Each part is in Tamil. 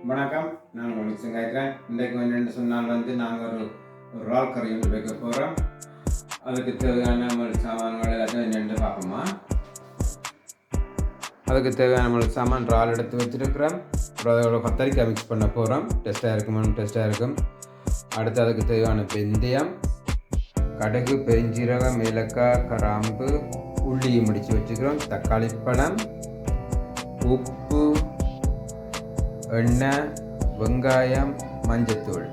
வணக்கம், நான் உங்களுக்கு சிங்காய்க்கிறேன். இன்றைக்கு என்னென்னு சொன்னால் நாங்கள் ஒரு இறால் கறி ஒன்று வைக்க போகிறோம். அதுக்கு தேவையான சாமான்கள் எல்லாத்தையும் என்னென்னு பார்ப்போமா. அதுக்கு தேவையான சாமான் இறால் எடுத்து வச்சுருக்கிறோம். அதோட கத்தரிக்காய் மிக்ஸ் பண்ண போகிறோம். டேஸ்ட்டாக இருக்கும். அடுத்து அதுக்கு தேவையான வெந்தயம், கடுகு, பெருஞ்சீரகம், ஏலக்காய், கிராம்பு, உள்ளியும் முடித்து வச்சுக்கிறோம். தக்காளி பழம், உப்பு, எண்ணெய், வெங்காயம், மஞ்சத்தூள்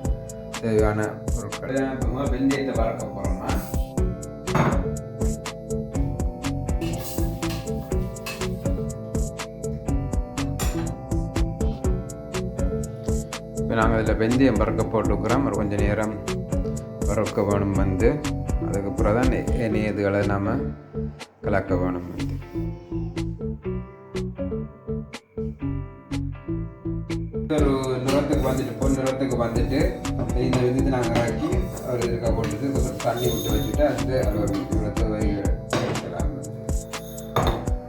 தேவையான பொருட்கள். வெந்தயத்தை வறுக்க போகிறோமா. இப்போ நாங்கள் இதில் வெந்தயம் வறுக்க போட்டுக்கிறோம். ஒரு கொஞ்சம் நேரம் வறுக்க வேணும். அதுக்கப்புறம் தான் எண்ணெய் இதுகளை நாம் கலக்க வேணும். ஒரு நிறத்துக்கு வந்துட்டு இந்த விதத்தை நாங்கள் இறக்கி ஒரு இருக்க போட்டுட்டு கொஞ்சம் தண்ணி விட்டு வச்சுட்டு அந்த அளவு எடுக்கலாம்.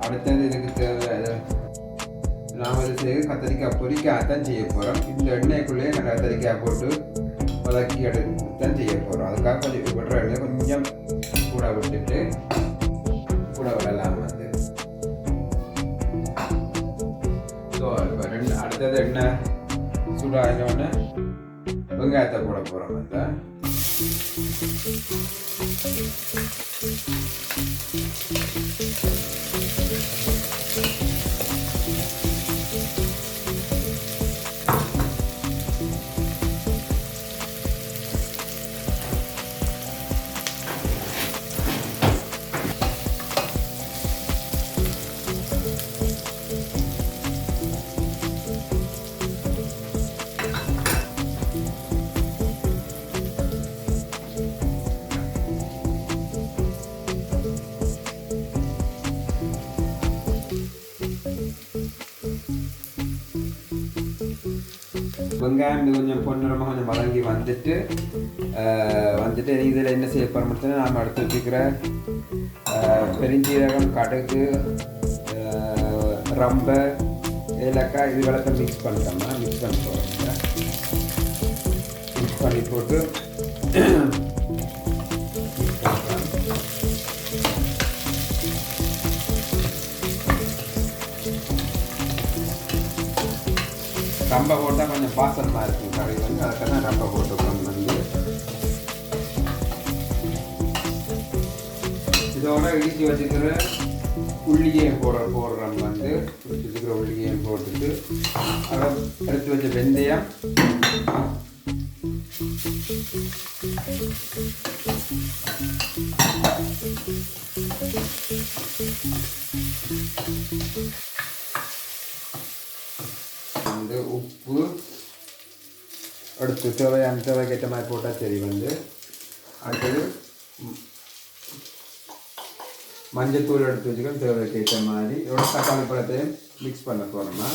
அடுத்தது இதுக்கு தேவை நாம் இது செய்ய கத்திரிக்காய் பொரிக்காய்த்தான் செய்ய போகிறோம். இந்த எண்ணெய்க்குள்ளேயே நாங்கள் கத்திரிக்காய் போட்டு வதக்கி எடுத்து தான் செய்ய போகிறோம். அதுக்காக கொஞ்சம் விடுற எண்ணெய் கொஞ்சம் கூட விட்டுட்டு கூட விடலாம். அடுத்தது எண்ணெய் சூடாகினோடனே வெங்காயத்தை போட போகிறோம். வெங்காயம் கொஞ்சம் பொன்னிறமாக கொஞ்சம் வதங்கி வந்துட்டு இதில் என்ன செய்ய போகிறோம்னா நாம் எடுத்து வச்சுக்கிற பெருஞ்சீரகம், கடுகு, ரம்பை, ஏலக்காய் இதுகளத்தை மிக்ஸ் பண்ண போகிறோம். மிக்ஸ் பண்ணி போட்டு ரம்பை போட்டால் கொஞ்சம் பாசனமாக இருக்கும் கறி அதுக்காக தான் ரம்பை போட்டுக்கிறோம். இதோட இடித்து வச்சுக்கிற உள்ளியையும் போடுறோம். இடித்து வச்சுக்கிற உள்ளியையும் போட்டுட்டு அதை எடுத்து வச்ச வெந்தயம், உப்பு அடுத்து தேவைக்கேற்ற மாதிரி போட்டால் சரி. அடுத்தது மஞ்சத்தூள் எடுத்து வச்சுக்கணும் தேவைக்கேற்ற மாதிரி. இதோட தக்காளி பழத்தையும் மிக்ஸ் பண்ண போகிறோம்னா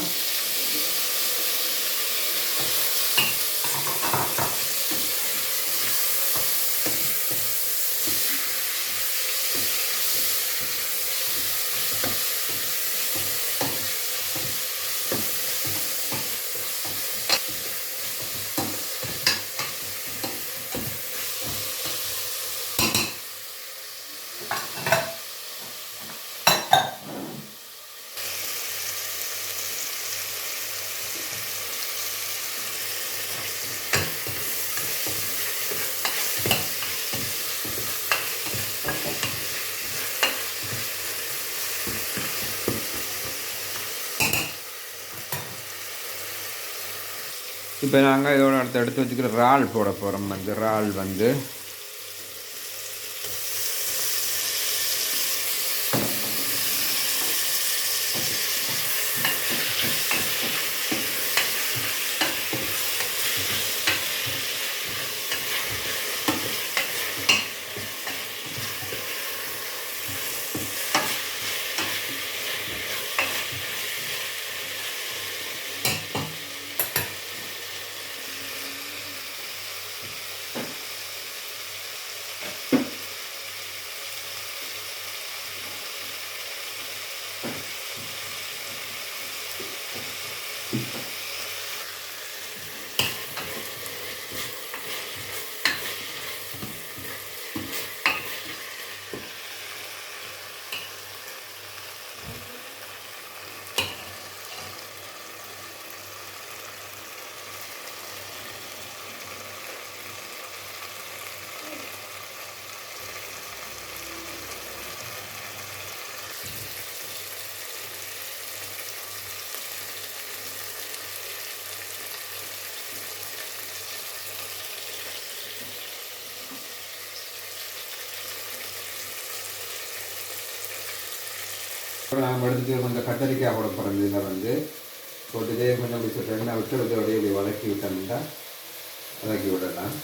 இப்போ நாங்கள் இதோட எடுத்து வச்சுக்கிற இறால் போட போகிறோம். இறால் எடுத்துட்டு கொஞ்சம் கத்தரிக்காய் போட போகிறது. இதில் வந்து போட்டுட்டு கொஞ்சம் அப்படி எண்ணெய் விட்டு அப்படியே இப்படி வதக்கி விட்டோம்னா வதக்கி விடலாம்.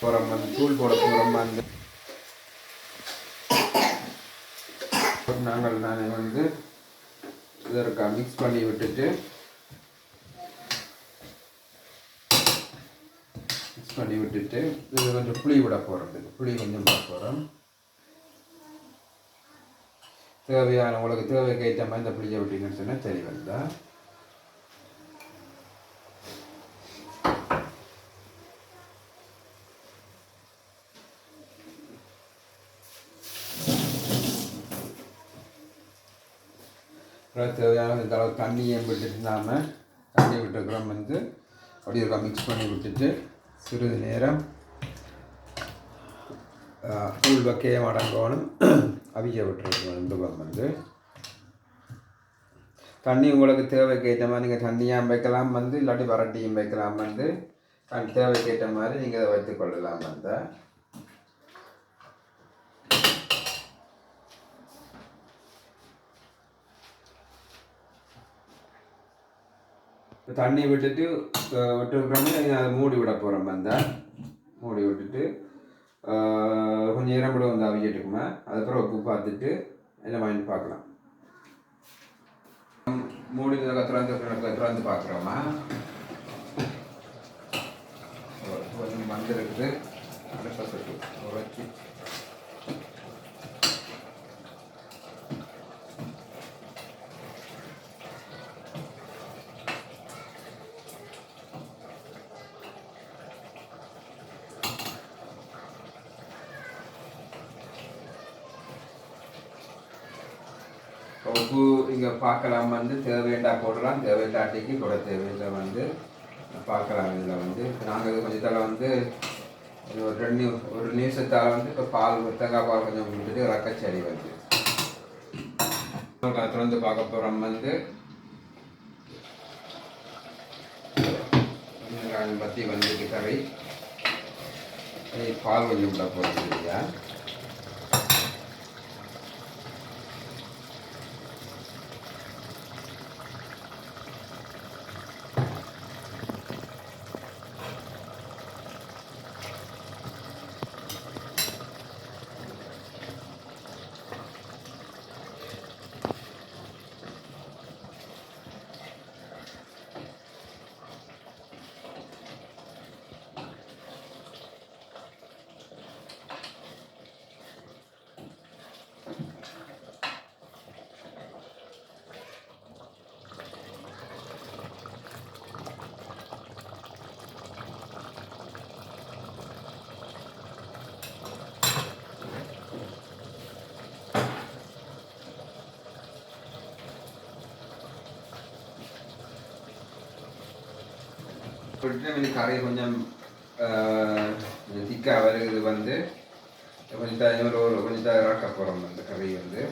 போகிறோம் வந்து தூள் போட போகிறோம் வந்து நான் வந்து இதற்கா மிக்ஸ் பண்ணி விட்டுட்டு இது கொஞ்சம் புளி விட போகிறோம். புளி கொஞ்சம் விட போகிறோம். தேவையான உங்களுக்கு தேவைக்கு ஏற்ற மாதிரி இந்த புளியை விட்டீங்கன்னு சொன்னால் சரி வந்தா. தேவையான இந்த அளவு தண்ணியை விட்டுட்டு தண்ணி விட்டுருக்குறோம் வந்து அப்படி இருக்கா மிக்ஸ் பண்ணி விட்டுட்டு சிறிது நேரம் தூள் வைக்கையே மடங்கணும் அவிய விட்டுருக்கோம். இந்த பக்கம் வந்து தண்ணி உங்களுக்கு தேவைக்கேற்ற மாதிரி நீங்கள் தண்ணியாக வைக்கலாம் வந்து இல்லாட்டி வரட்டியும் வைக்கலாம் வந்து தேவைக்கேற்ற மாதிரி நீங்கள் அதை வைத்துக்கொள்ளலாம் வந்து. தண்ணி விட்டுட்டு விட்டுருக்கிறோமே அதை மூடி விட போகிறோம் வந்தால் மூடி விட்டுட்டு கொஞ்சம் நேரம் வந்து அவியட்டுக்குமா. அதுக்கப்புறம் உப்பு பார்த்துட்டு என்ன வாங்கி பார்க்கலாம். மூடி திறந்து பார்க்குறோமா கொஞ்சம் வந்துருக்குது. அடுப்பத்துக்கு உரைச்சி உப்பு இங்கே பார்க்கலாம் வந்து தேவையில்லா போடலாம். தேவையில்லாட்டிக்கு கூட தேவையில்லை வந்து பார்க்கலாம். இதில் வந்து நாங்கள் இது கொஞ்சத்தால் வந்து ஒரு நிமிஷத்தால் வந்து இப்போ தேங்காய் பால் கொஞ்சம் விட்டுட்டு ரக்கச்செடி வந்து திறந்து பார்க்க போகிறோம் வந்து பற்றி வந்துட்டு கறி பால் கொஞ்சம் விட போகிறது இல்லையா. கறி கொஞ்சம் திக்காக வருகிறது வந்து கொஞ்சம் இறக்க போகிறோம் அந்த கறி வந்து.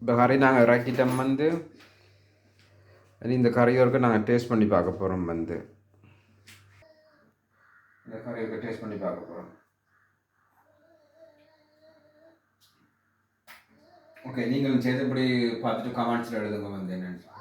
இப்போ கறி நாங்கள் இறக்கிட்டோம் வந்து இந்த கறியோருக்கு நாங்கள் டேஸ்ட் பண்ணி பார்க்க போகிறோம் வந்து. இந்த கறியோருக்கு டேஸ்ட் பண்ணி பார்க்க போகிறோம். ஓகே, நீங்களும் செய்தபடி பார்த்துட்டு கமெண்ட்ஸில் எழுதுங்க வந்து என்னென்னு.